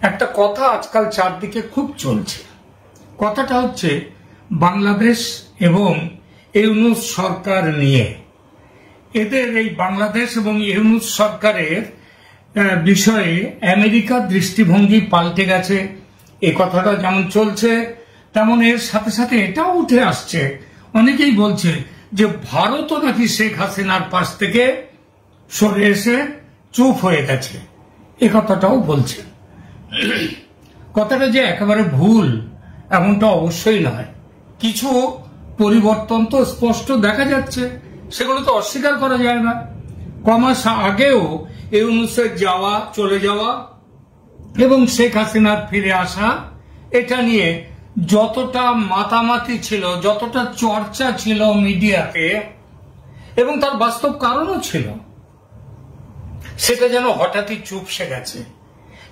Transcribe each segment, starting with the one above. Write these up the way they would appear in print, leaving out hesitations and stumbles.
একটা কথা আজকাল চারদিকে খুব চলছে। কথাটা হচ্ছে বাংলাদেশ এবং ইউনূস সরকার নিয়ে। এদের এই বাংলাদেশ এবং ইউনূস সরকারের বিষয়ে আমেরিকার দৃষ্টিভঙ্গি পাল্টে গেছে, এই কথাটা যেমন চলছে তেমন এর সাথে সাথে এটাও উঠে আসছে। অনেকেই বলছে যে ভারতও নাকি শেখ হাসিনার পাশ থেকে সরে এসে চুপ হয়ে গেছে, এ কথাটাও বলছে। কথাটা যে একেবারে ভুল এমনটা অবশ্যই নয়, কিছু পরিবর্তন তো স্পষ্ট দেখা যাচ্ছে, সেগুলো তো অস্বীকার করা যায় না। কমাস আগেও ইউনূসের যাওয়া, চলে যাওয়া এবং শেখ হাসিনার ফিরে আসা, এটা নিয়ে যতটা মাতামাতি ছিল, যতটা চর্চা ছিল মিডিয়াতে এবং তার বাস্তব কারণও ছিল, সেটা যেন হঠাৎই চুপসে গেছে।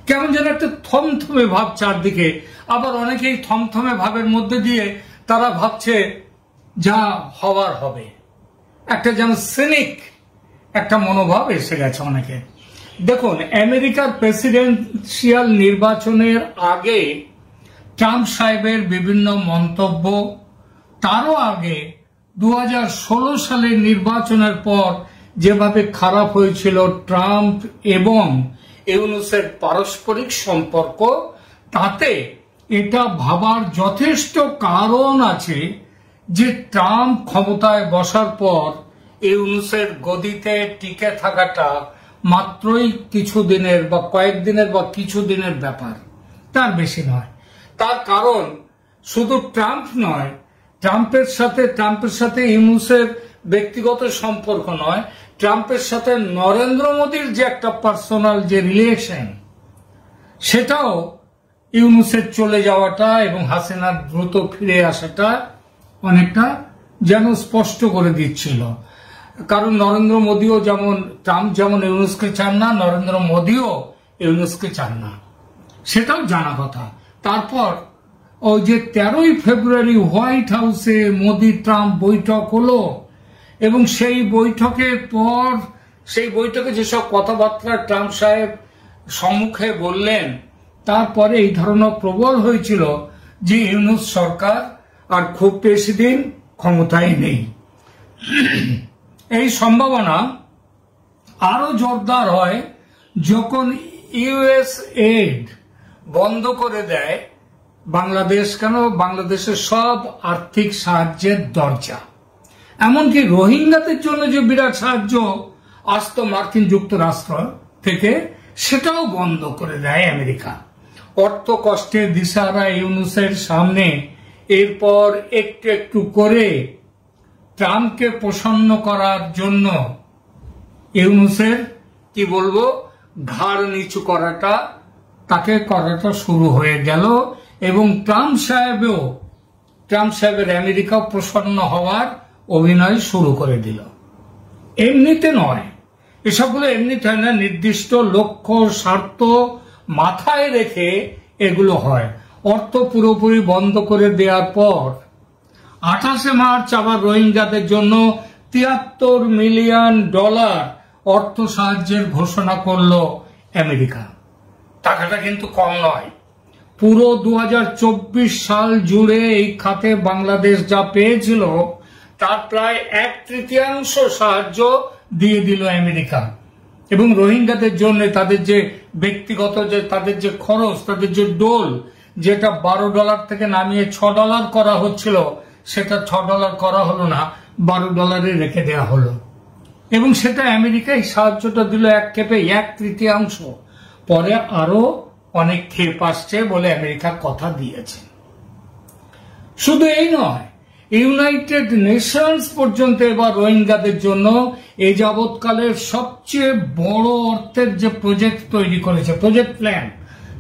কেমন যেন একটা থমথমে ভাব চারদিকে। আবার অনেকেই থমথমে ভাবের মধ্যে দিয়ে তারা ভাবছে যা হওয়ার হবে, একটা যেন সিনিক একটা মনোভাব এসে গেছে অনেকে। দেখুন, আমেরিকার প্রেসিডেন্সিয়াল নির্বাচনের আগে ট্রাম্প সাহেবের বিভিন্ন মন্তব্য, তারও আগে 2016 সালের নির্বাচনের পর যেভাবে খারাপ হয়েছিল ট্রাম্প এবং ইউনূসের পারস্পরিক সম্পর্ক, তাতে এটা ভাবার যথেষ্ট কারণ আছে যে ট্রাম্প ক্ষমতায় বসার পর ইউনূসের গদিতে টিকে থাকাটা মাত্রই কিছুদিনের বা কয়েকদিনের বা কিছুদিনের ব্যাপার, তার বেশি নয়। তার কারণ শুধু ট্রাম্প নয়, ট্রাম্পের সাথে ইউনূসের ব্যক্তিগত সম্পর্ক নয়, ট্রাম্পের সাথে নরেন্দ্র মোদীর যে একটা পার্সোনাল যে রিলেশন, সেটাও ইউনূসের চলে যাওয়াটা এবং হাসিনার দ্রুত ফিরে আসাটা অনেকটা যেন স্পষ্ট করে দিচ্ছিল। কারণ নরেন্দ্র মোদীও যেমন, ট্রাম্প যেমন ইউনূসকে চান না, নরেন্দ্র মোদীও ইউনূসকে চান না, সেটাও জানা কথা। তারপর ওই যে 13ই ফেব্রুয়ারি হোয়াইট হাউসে মোদী ট্রাম্প বৈঠক হলো এবং সেই বৈঠকের পর, সেই বৈঠকে যেসব কথাবার্তা ট্রাম্প সাহেব সম্মুখে বললেন, তারপরে এই ধারণা প্রবল হয়েছিল যে ইউনূস সরকার আর খুব বেশি দিন ক্ষমতায় নেই। এই সম্ভাবনা আরো জোরদার হয় যখন ইউএস এইড বন্ধ করে দেয় বাংলাদেশ, কেন বাংলাদেশের সব আর্থিক সাহায্যের দরজা, এমনকি রোহিঙ্গাদের জন্য যে বিরাট সাহায্য আসতো মার্কিন যুক্তরাষ্ট্র থেকে, সেটাও বন্ধ করে দেয় আমেরিকা। অর্থ কষ্টের দিশাহারা ইউনূসের সামনে এরপর একটু একটু করে ট্রাম্পকে প্রসন্ন করার জন্য ইউনূসের কি বলবো ঘাড় নিচু করাটা, তাকে করাটা শুরু হয়ে গেল এবং ট্রাম্প সাহেবের আমেরিকা প্রসন্ন হওয়ার অভিনয় শুরু করে দিল। এমনিতে নয়, এসবগুলো এমনিতে হয় না, নির্দিষ্ট লক্ষ্য স্বার্থ মাথায় রেখে এগুলো হয়। অর্থ পুরোপুরি বন্ধ করে দেওয়ার পর 28শে মার্চ আবার রোহিঙ্গাদের জন্য $73 মিলিয়ন অর্থ সাহায্যের ঘোষণা করলো আমেরিকা। টাকাটা কিন্তু কম নয়। পুরো 2024 সাল জুড়ে এই খাতে বাংলাদেশ যা পেয়েছিল তার প্রায় 1/3 সাহায্য দিয়ে দিল আমেরিকা। এবং রোহিঙ্গাদের জন্য তাদের যে ব্যক্তিগত যে তাদের যে খরচ, তাদের যে ডোল, যেটা $12 থেকে নামিয়ে $6 করা হচ্ছিল, সেটা $6 করা হলো না, $12 রেখে দেওয়া হলো। এবং সেটা আমেরিকায় সাহায্যটা দিল এক ক্ষেপে 1/3। পরে আরো অনেক ক্ষেপ আসছে বলে আমেরিকা কথা দিয়েছে। শুধু এই নয়, ইউনাইটেড নেশনস পর্যন্ত এবার রোহিঙ্গাদের জন্য এই যাবৎকালের সবচেয়ে বড় অর্থের যে প্রজেক্ট তৈরি করেছে, প্রজেক্ট প্ল্যান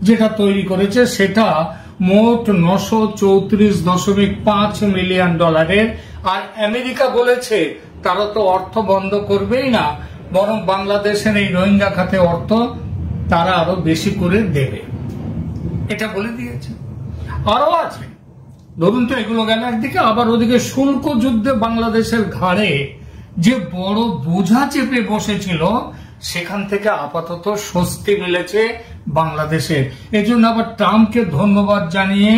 যেটা তৈরি করেছে, সেটা মোট $934.5 মিলিয়ন। আর আমেরিকা বলেছে তারা তো অর্থ বন্ধ করবেই না, বরং বাংলাদেশের এই রোহিঙ্গা খাতে অর্থ তারা আরো বেশি করে দেবে, এটা বলে দিয়েছে। আরো আছে, ধরুন তো এগুলো গেল একদিকে, আবার ওদিকে শুল্ক যুদ্ধে বাংলাদেশের ঘাড়ে যে বড় বোঝা চেপে বসেছিল, সেখান থেকে আপাতত স্বস্তি মিলেছে বাংলাদেশের। এজন্য আবার ট্রাম্পকে ধন্যবাদ জানিয়ে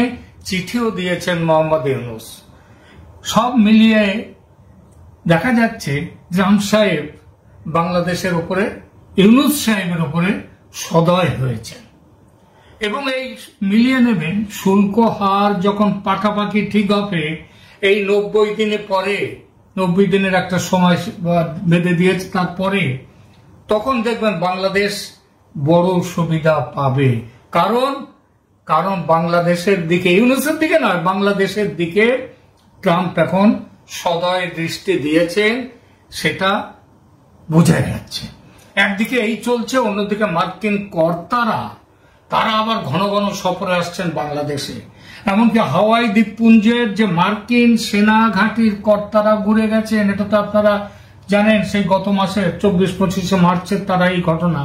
চিঠিও দিয়েছেন মোহাম্মদ ইউনূস। সব মিলিয়ে দেখা যাচ্ছে ট্রাম্প সাহেব বাংলাদেশের উপরে, ইউনূস সাহেবের উপরে সদয় হয়েছেন এবং এই মিলিয়ে নেবেন শুল্ক হার যখন পাকাপাকি ঠিক হবে, এই 90 দিনে পরে, 90 দিনের একটা সময় বেঁধে দিয়েছে, তারপরে তখন দেখবেন বাংলাদেশ বড় সুবিধা পাবে। কারণ বাংলাদেশের দিকে, ইউনূসের দিকে নয়, বাংলাদেশের দিকে ট্রাম্প এখন সদয় দৃষ্টি দিয়েছেন, সেটা বোঝা যাচ্ছে। একদিকে এই চলছে, অন্যদিকে মার্কিন কর্তারা তারা আবার ঘন ঘন সফরে আসছেন বাংলাদেশে। এমনকি হাওয়াই দ্বীপপুঞ্জের যে মার্কিন সেনা ঘাঁটির কর্তারা ঘুরে গেছেন, এটা তো আপনারা জানেন, সেই গত মাসের 24-25 মার্চের তারা এই ঘটনা।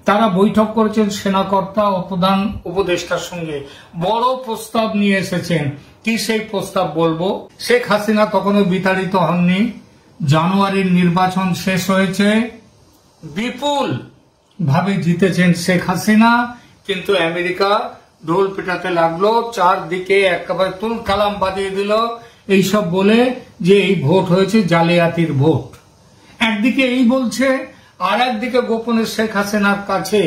তারা বৈঠক করেছেন সেনা কর্তা ও প্রধান উপদেষ্টার সঙ্গে, বড় প্রস্তাব নিয়ে এসেছেন। কি সেই প্রস্তাব বলবো? শেখ হাসিনা তখনও বিতাড়িত হননি, জানুয়ারির নির্বাচন শেষ হয়েছে, বিপুল ভাবে জিতেছেন শেখ হাসিনা, কিন্তু আমেরিকা ঢোল পিটাতে লাগলো, চারদিকে একেবারে তুল কালাম বাজিয়ে দিল এইসব বলে যে এই ভোট হয়েছে জালিয়াতির ভোট। একদিকে এই বলছে, আর একদিকে গোপনে শেখ হাসিনার কাছে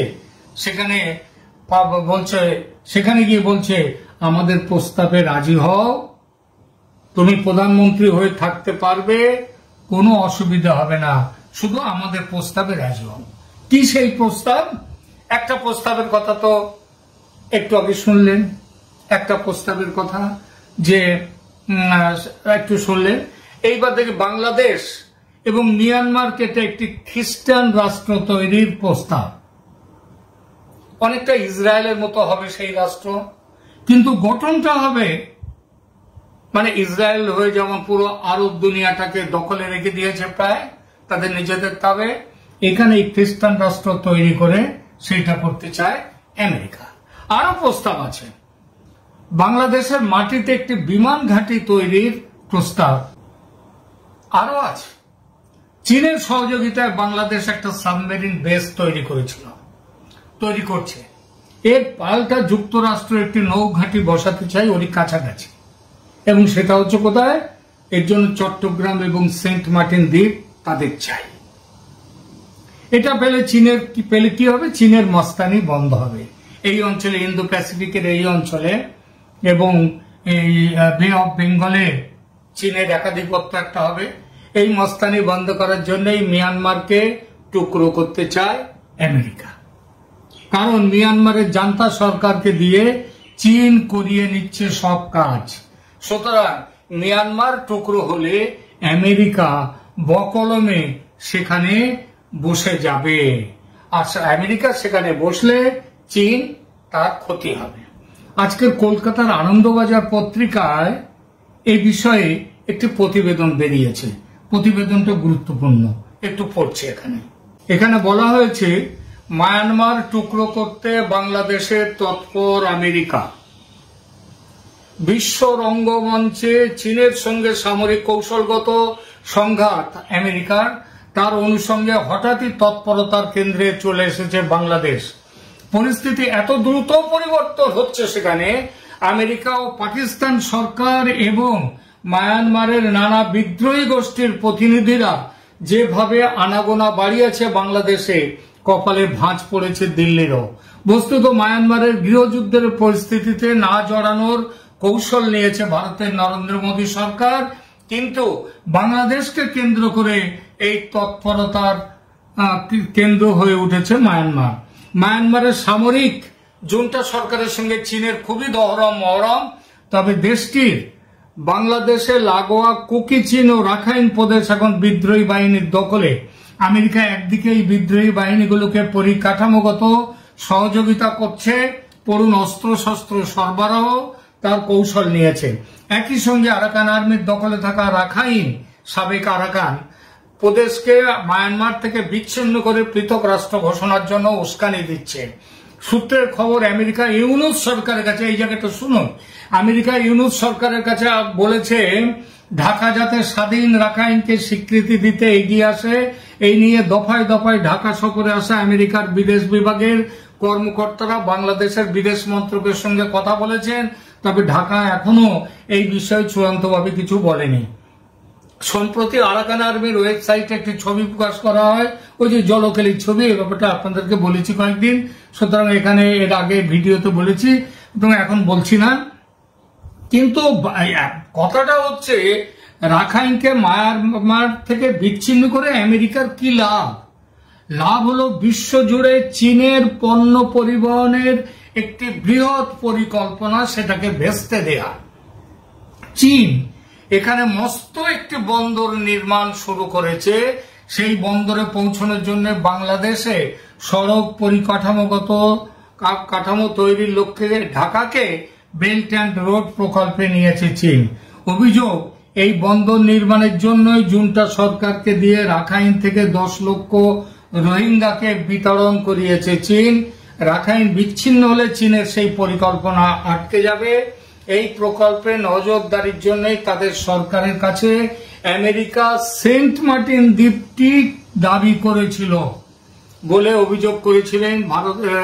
সেখানে গিয়ে বলছে আমাদের প্রস্তাবে রাজি হও, তুমি প্রধানমন্ত্রী হয়ে থাকতে পারবে, কোনো অসুবিধা হবে না, শুধু আমাদের প্রস্তাবে রাজি হও। কি সেই প্রস্তাব? একটা প্রস্তাবের কথা তো একটু আগে শুনলেন, একটা প্রস্তাবের কথা যে একটু শুনলেন। এইবার দেখি বাংলাদেশ এবং মিয়ানমারকে একটি খ্রিস্টান রাষ্ট্র তৈরির প্রস্তাব। অনেকটা ইসরায়েলের মতো হবে সেই রাষ্ট্র, কিন্তু গঠনটা হবে মানে ইসরায়েল হয়ে যেমন পুরো আরব দুনিয়াটাকে দখলে রেখে দিয়েছে প্রায় তাদের নিজেদের তাবে, এখানে এই খ্রিস্টান রাষ্ট্র তৈরি করে সেইটা করতে চায় আমেরিকা। আরো প্রস্তাব আছে, বাংলাদেশের মাটিতে একটি বিমান ঘাঁটি তৈরির প্রস্তাব আরো আছে। চীনের সহযোগিতায় বাংলাদেশ একটা সাবমেরিন বেস তৈরি করছে। এর পাল্টা যুক্তরাষ্ট্র একটি নৌঘাঁটি বসাতে চাই ওরই কাছাকাছি, এবং সেটা হচ্ছে কোথায়? এর জন্য চট্টগ্রাম এবং সেন্ট মার্টিন দ্বীপ তাদের চাই। এটা পেলে কি হবে? চীনের মস্তানি বন্ধ হবে এই অঞ্চলে, ইন্দো প্যাসিফিকের এই অঞ্চলে, এবং এই বে অফ বেঙ্গলে চীনের একাধিপত্য একটা হবে। এই মস্তানি বন্ধ করার জন্যই মিয়ানমারকে টুকরো করতে চায় আমেরিকা, কারণ মিয়ানমারের জান্তা সরকারকে দিয়ে চীন করিয়ে নিচ্ছে সব কাজ। সুতরাং মিয়ানমার টুকরো হলে আমেরিকা বকলমে সেখানে বসে যাবে, আর আমেরিকা সেখানে বসলে চীন তার ক্ষতি হবে। আজকের কলকাতার আনন্দবাজার পত্রিকায় এই বিষয়ে একটি প্রতিবেদন বেরিয়েছে। প্রতিবেদনটা গুরুত্বপূর্ণ, একটু পড়ছি। এখানে বলা হয়েছে, মায়ানমার টুকরো করতে বাংলাদেশে তৎপর আমেরিকা। বিশ্ব রঙ্গমঞ্চে চীনের সঙ্গে সামরিক কৌশলগত সংঘাত আমেরিকার, তার অনুষঙ্গে হঠাৎই তৎপরতার কেন্দ্রে চলে এসেছে বাংলাদেশ। পরিস্থিতি এত দ্রুত পরিবর্তন হচ্ছে সেখানে, আমেরিকা ও পাকিস্তান সরকার এবং মায়ানমারের নানা বিদ্রোহী গোষ্ঠীর প্রতিনিধিরা যেভাবে আনাগোনা বাড়িয়েছে বাংলাদেশে, কপালে ভাঁজ পড়েছে দিল্লিরও। বস্তুত মায়ানমারের গৃহযুদ্ধের পরিস্থিতিতে না জড়ানোর কৌশল নিয়েছে ভারতের নরেন্দ্র মোদী সরকার, কিন্তু বাংলাদেশকে কেন্দ্র করে এই তৎপরতার কেন্দ্র হয়ে উঠেছে মায়ানমার। মায়ানমারের সামরিক জুন্টা সরকারের সঙ্গে চীনের খুবই মহরম, তবে দেশটির বাংলাদেশে লাগোয়া কুকি চীন ও রাখাইন প্রদেশ এখন বিদ্রোহী বাহিনীর দখলে। আমেরিকা একদিকে এই বিদ্রোহী বাহিনীগুলোকে পরিকাঠামোগত সহযোগিতা করছে, পড়ুন অস্ত্রশস্ত্র সরবরাহ তার কৌশল নিয়েছে। একই সঙ্গে আরাকান আর্মির দখলে থাকা রাখাইন, সাবেক আরাকান প্রদেশকে মায়ানমার থেকে বিচ্ছিন্ন করে পৃথক রাষ্ট্র ঘোষণার জন্য উস্কানি দিচ্ছে। সূত্রের খবর, আমেরিকা ইউনূস সরকারের কাছে, এই জায়গাটা শুনুন, আমেরিকা ইউনূস সরকারের কাছে বলেছে ঢাকা যাতে স্বাধীন রাখাইনকে স্বীকৃতি দিতে এগিয়ে আসে। এই নিয়ে দফায় দফায় ঢাকা সফরে আসা আমেরিকার বিদেশ বিভাগের কর্মকর্তারা বাংলাদেশের বিদেশ মন্ত্রকের সঙ্গে কথা বলেছেন, তবে ঢাকা এখনো এই বিষয়ে চূড়ান্তভাবে কিছু বলেনি। সম্প্রতি আরাকান আর্মির ওয়েবসাইটে একটি ছবি প্রকাশ করা হয়, ওই যে জলকেলির ছবি, এই ব্যাপারটা আপনাদেরকে বলেছি কয়েকদিন, সুতরাং এখানে এর আগে ভিডিওতে বলেছি এবং এখন বলছি না। কিন্তু কথাটা হচ্ছে রাখাইনকে মায়ানমার থেকে বিচ্ছিন্ন করে আমেরিকার কি লাভ? লাভ হলো বিশ্বজুড়ে চীনের পণ্য পরিবহনের একটি বৃহৎ পরিকল্পনা, সেটাকে ভেস্তে দেয়া। চীন এখানে মস্ত একটি বন্দর নির্মাণ শুরু করেছে। সেই বন্দরে পৌঁছানোর জন্য বাংলাদেশে সড়ক পরিকাঠামোগত কাঠামো তৈরির লক্ষ্যে ঢাকাকে বেল্ট অ্যান্ড রোড প্রকল্পে নিয়েছে চীন। অভিযোগ, এই বন্দর নির্মাণের জন্যই জুন্টা সরকারকে দিয়ে রাখাইন থেকে 10 লক্ষ রোহিঙ্গাকে বিতরণ করিয়েছে চীন। রাখাইন বিচ্ছিন্ন হলে চীনের সেই পরিকল্পনা আটকে যাবে। এই প্রকল্পে নজরদারির জন্যই তাদের সরকারের কাছে আমেরিকা সেন্ট মার্টিন দ্বীপটি দাবি করেছিল বলে অভিযোগ করেছিলেন ভারতের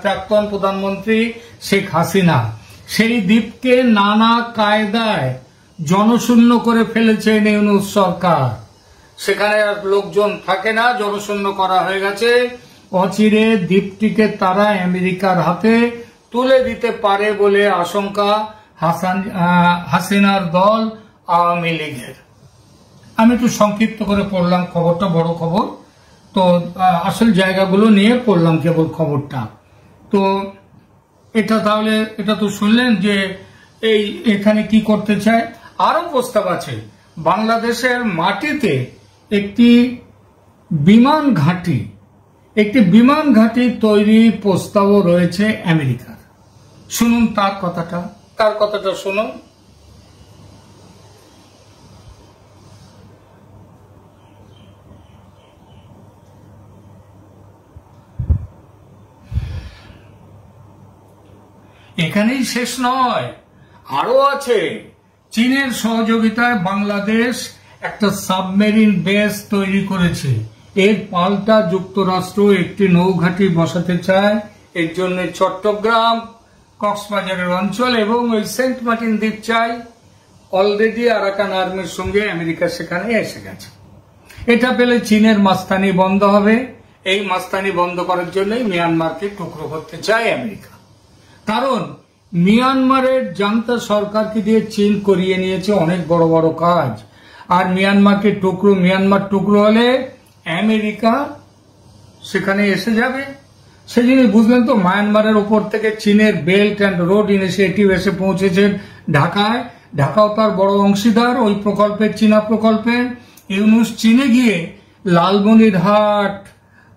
প্রাক্তন প্রধানমন্ত্রী শেখ হাসিনা। সেই দ্বীপকে নানা কায়দায় জনশূন্য করে ফেলেছেন ইউনূস সরকার। সেখানে আর লোকজন থাকে না, জনশূন্য করা হয়ে গেছে। অচিরে দ্বীপটিকে তারা আমেরিকার হাতে তুলে দিতে পারে বলে আশঙ্কা হাসিনার দল আওয়ামী লীগের। আমি একটু সংক্ষিপ্ত করে পড়লাম খবরটা, বড় খবর তো, আসল জায়গাগুলো নিয়ে পড়লাম কেবল খবরটা। তো এটা তাহলে এটা তো শুনলেন যে এখানে কি করতে চায়। আরো প্রস্তাব আছে, বাংলাদেশের মাটিতে একটি বিমান ঘাঁটি তৈরির প্রস্তাবও রয়েছে আমেরিকার। শুনুন তার কথাটা শুনুন। এখানেই শেষ নয়, আরো আছে। চীনের সহযোগিতায় বাংলাদেশ একটা সাবমেরিন বেস তৈরি করেছে। এর পাল্টা যুক্তরাষ্ট্র একটি নৌঘাঁটি বসাতে চায়। এর জন্য চট্টগ্রাম, কক্সবাজারের অঞ্চল এবং ওই সেন্ট মার্টিন দ্বীপ চাই। অলরেডি আরাকান আর্মির সঙ্গে আমেরিকা সেখানে এসে গেছে। এটা পেলে চীনের মাস্তানি বন্ধ হবে। এই মাস্তানি বন্ধ করার জন্যই মিয়ানমারকে টুকরো করতে চায় আমেরিকা। কারণ মিয়ানমারের জান্তা সরকারকে দিয়ে চীন করিয়ে নিয়েছে অনেক বড় বড় কাজ। আর মিয়ানমার টুকরো হলে আমেরিকা সেখানে এসে যাবে। সেই জন্য বুঝলেন তো, মায়ানমারের উপর থেকে চীনের বেল্ট অ্যান্ড রোড ইনিশিয়েটিভ এসে পৌঁছেছেন ঢাকায়। ঢাকাও তার বড় অংশীদার ওই প্রকল্পের, চীনা প্রকল্পের। ইউনূস চীনে গিয়ে লালমনিরহাট,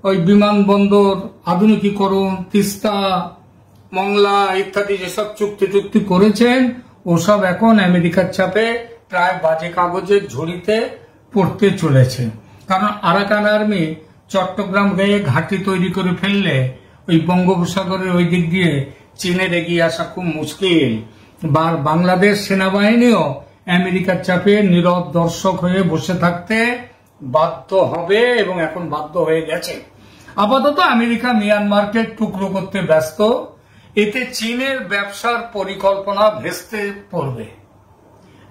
ওই বিমানবন্দর আধুনিকীকরণ, তিস্তা, মংলা ইত্যাদি যেসব চুক্তি করেছেন, ওসব এখন আমেরিকার চাপে প্রায় বাজে কাগজের ঝুড়িতে পড়তে চলেছে। কারণ আরাকান আর্মি চট্টগ্রাম গায়ে ঘাঁটি তৈরি করে ফেললে ওই বঙ্গোপসাগরের ওই দিক দিয়ে চীনের এগিয়ে আসা খুব মুশকিল। বাংলাদেশ সেনাবাহিনীও আমেরিকার চাপে নীরব দর্শক হয়ে বসে থাকতে বাধ্য হবে এবং এখন বাধ্য হয়ে গেছে। আপাতত আমেরিকা মিয়ানমারকে টুকরো করতে ব্যস্ত। এতে চীনের ব্যবসার পরিকল্পনা ভেস্তে পড়বে।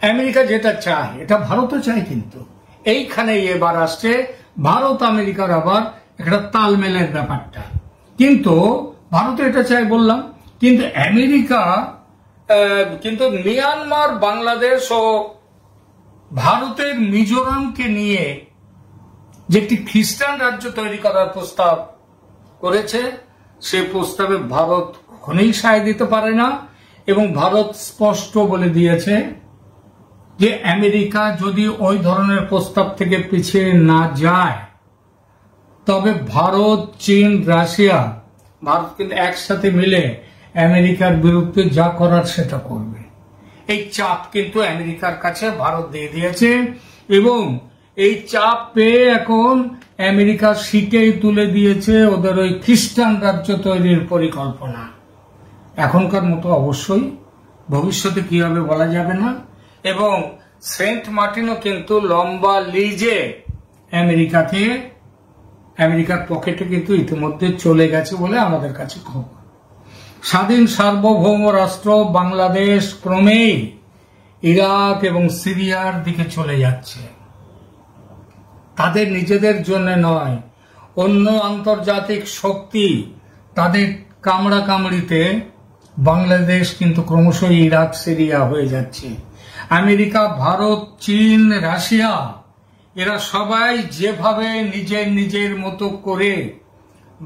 আমেরিকা যেটা চায় এটা ভারতও চায়, কিন্তু এইখানে এবার আসছে ভারত আমেরিকার আবার একটা তালমেলের ব্যাপারটা। কিন্তু ভারত এটা চায় বললাম, কিন্তু আমেরিকা কিন্তু মিয়ানমার, বাংলাদেশ ও ভারতের মিজোরামকে নিয়ে যে একটি খ্রিস্টান রাজ্য তৈরি করার প্রস্তাব করেছে, সে প্রস্তাবে ভারত কখনোই সায় দিতে পারে না। এবং ভারত স্পষ্ট বলে দিয়েছে যে আমেরিকা যদি ওই ধরনের প্রস্তাব থেকে পিছিয়ে না যায়, তবে ভারত, চীন, রাশিয়া, ভারত কিন্তু একসাথে মিলে আমেরিকার বিরুদ্ধে যা করার সেটা করবে। এই চাপ কিন্তু আমেরিকার কাছে ভারত দিয়ে দিয়েছে এবং এই চাপ পেয়ে এখন আমেরিকা শিকেই তুলে দিয়েছে ওদের ওই খ্রিস্টান রাজ্য তৈরির পরিকল্পনা। এখনকার মতো অবশ্যই, ভবিষ্যতে কি হবে বলা যাবে না। এবং সেন্ট মার্টিনও কিন্তু লম্বা লিজে আমেরিকাকে আমেরিকার পকেটে কিন্তু ইতিমধ্যে চলে গেছে বলে আমাদের কাছে খবর। স্বাধীন সার্বভৌম রাষ্ট্র বাংলাদেশ ক্রমেই ইরাক এবং সিরিয়ার দিকে চলে যাচ্ছে। তাদের নিজেদের জন্য নয়, অন্য আন্তর্জাতিক শক্তি তাদের কামড়াকামড়িতে বাংলাদেশ কিন্তু ক্রমশ ইরাক সিরিয়া হয়ে যাচ্ছে। আমেরিকা, ভারত, চীন, রাশিয়া এরা সবাই যেভাবে নিজের মতো করে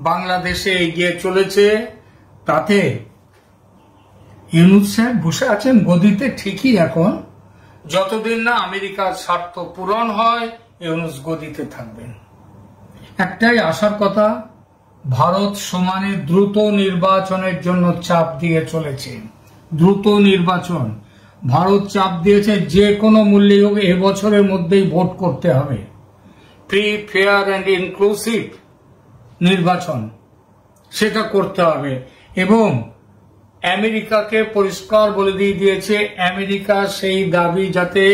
বাংলাদেশে এগিয়ে চলেছে, তাতে ইউনূস সাহেব বসে আছেন গদিতে ঠিকই। এখন যতদিন না আমেরিকার স্বার্থ পূরণ হয়, ইউনূস গদিতে থাকবেন। একটাই আশার কথা, ভারত সমানে দ্রুত নির্বাচনের জন্য চাপ দিয়ে চলেছে। দ্রুত নির্বাচন ভারত চাপ দিয়েছে, যে কোনো মূল্যে হোক এবছরের মধ্যেই ভোট করতে হবে। ফ্রি, ফেয়ার অ্যান্ড ইনক্লুসিভ নির্বাচন সেটা করতে হবে। এবং আমেরিকাকে পরিষ্কার বলে দিয়ে দিয়েছে, আমেরিকা সেই দাবি যাতে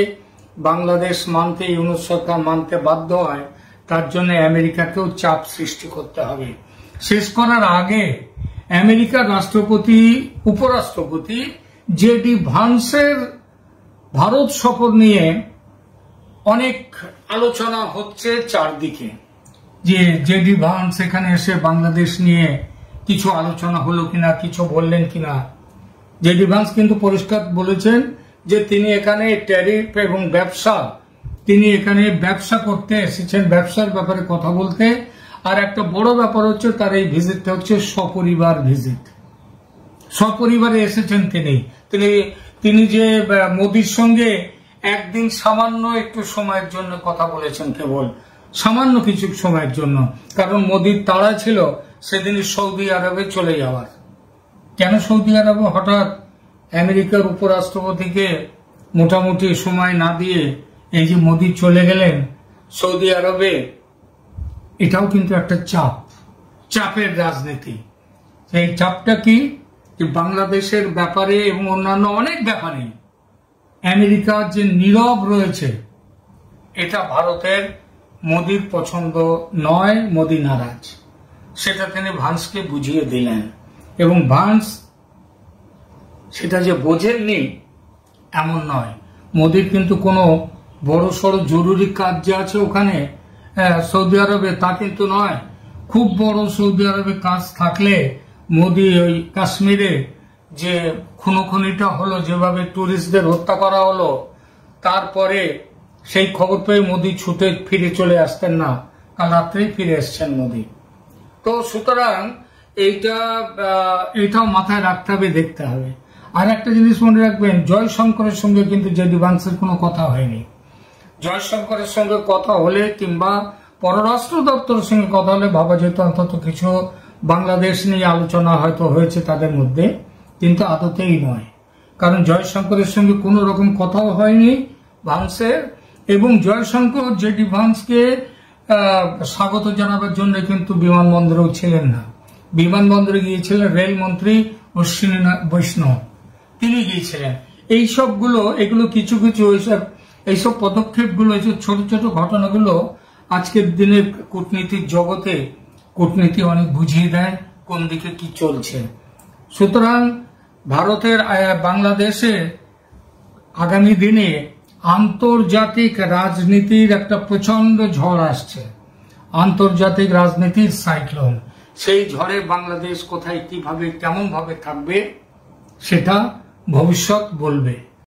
বাংলাদেশ মানতে, ইউনূস সরকার মানতে বাধ্য হয়, তার জন্য আমেরিকাকেও চাপ সৃষ্টি করতে হবে। শেষ করার আগে আমেরিকার রাষ্ট্রপতি, উপরাষ্ট্রপতি জেডি ভান্সের ভারত সফর নিয়ে অনেক আলোচনা হচ্ছে চারদিকে, যে জেডি ভান্স এখানে এসে বাংলাদেশ নিয়ে কিছু আলোচনা হলো কিনা, কিছু বললেন কিনা। জেডি ভান্স কিন্তু পরিষ্কার বলেছেন যে তিনি এখানে ট্যারিফ এবং ব্যবসা, তিনি এখানে ব্যবসা করতে এসেছেন, ব্যবসার ব্যাপারে কথা বলতে। আর একটা বড় ব্যাপার হচ্ছে তার এই ভিজিটটা হচ্ছে সপরিবার ভিজিট। সপরিবারে এসেছেন তিনি যে মোদির সঙ্গে একদিন সামান্য একটু সময়ের জন্য কথা বলেছেন, কেবল সামান্য কিছু সময়ের জন্য, কারণ মোদির তাড়া ছিল সেদিনই সৌদি আরবে চলে যাওয়ার। কেন সৌদি আরবে হঠাৎ আমেরিকার উপরাষ্ট্রপতিকে মোটামুটি সময় না দিয়ে এই যে মোদি চলে গেলেন সৌদি আরবে, এটাও কিন্তু একটা চাপের রাজনীতি। সেই চাপটা কি, যে বাংলাদেশের ব্যাপারে এবং অন্যান্য অনেক ব্যাপারে আমেরিকা যে নীরব রয়েছে, এটা ভারতের মোদির পছন্দ নয়, মোদি নারাজ। সেটা তিনি ভান্সকে বুঝিয়ে দিলেন এবং ভান্স সেটা যে বোঝেননি এমন নয়। মোদির কিন্তু কোনো বড় সড়ো জরুরি কাজ যে আছে ওখানে সৌদি আরবে, তা কিন্তু নয়। খুব বড় সৌদি আরবে কাজ থাকলে মোদি ওই কাশ্মীরে যে খুনোখুনিটা হলো, যেভাবে টুরিস্টদের হত্যা করা হলো, তারপরে সেই খবর পেয়ে মোদি ছুটে ফিরে চলে আসতেন না, কাল রাত্রেই ফিরে এসছেন মোদি। তো সুতরাং এইটাও মাথায় রাখতে হবে, দেখতে হবে। আর একটা জিনিস মনে রাখবেন, জয়শঙ্করের সঙ্গে কিন্তু জেডি ভান্সের কোনো কথা হয়নি। জয়শঙ্করের সঙ্গে কথা হলে কিংবা পররাষ্ট্র দপ্তরের সঙ্গে কথা হলে ভাবা যেত অন্তত কিছু বাংলাদেশ নিয়ে আলোচনা হয়তো হয়েছে তাদের মধ্যে, কিন্তু আদতেই নয়। কারণ জয়শঙ্করের সঙ্গে কোনো রকম কথাও হয়নি ভান্সের। এবং জয়শঙ্কর জেডি ভান্সকে স্বাগত জানাবার জন্য কিন্তু বিমানবন্দরেও ছিলেন না। বিমানবন্দরে গিয়েছিলেন রেলমন্ত্রী অশ্বিনী বৈষ্ণব, তিনি গিয়েছিলেন। এগুলো কিছু এইসব পদক্ষেপগুলো, এইসব ছোট ছোট ঘটনাগুলো আজকের দিনের কূটনীতির জগতে কূটনীতি অনেক বুঝিয়ে দেয় কোন দিকে কি চলছে। সুতরাং ভারতের বাংলাদেশে আগামী দিনে আন্তর্জাতিক রাজনীতির একটা প্রচন্ড ঝড় আসছে, আন্তর্জাতিক রাজনীতির সাইক্লোন। সেই ঝড়ে বাংলাদেশ কোথায়, কিভাবে, কেমন ভাবে থাকবে সেটা ভবিষ্যৎ বলবে।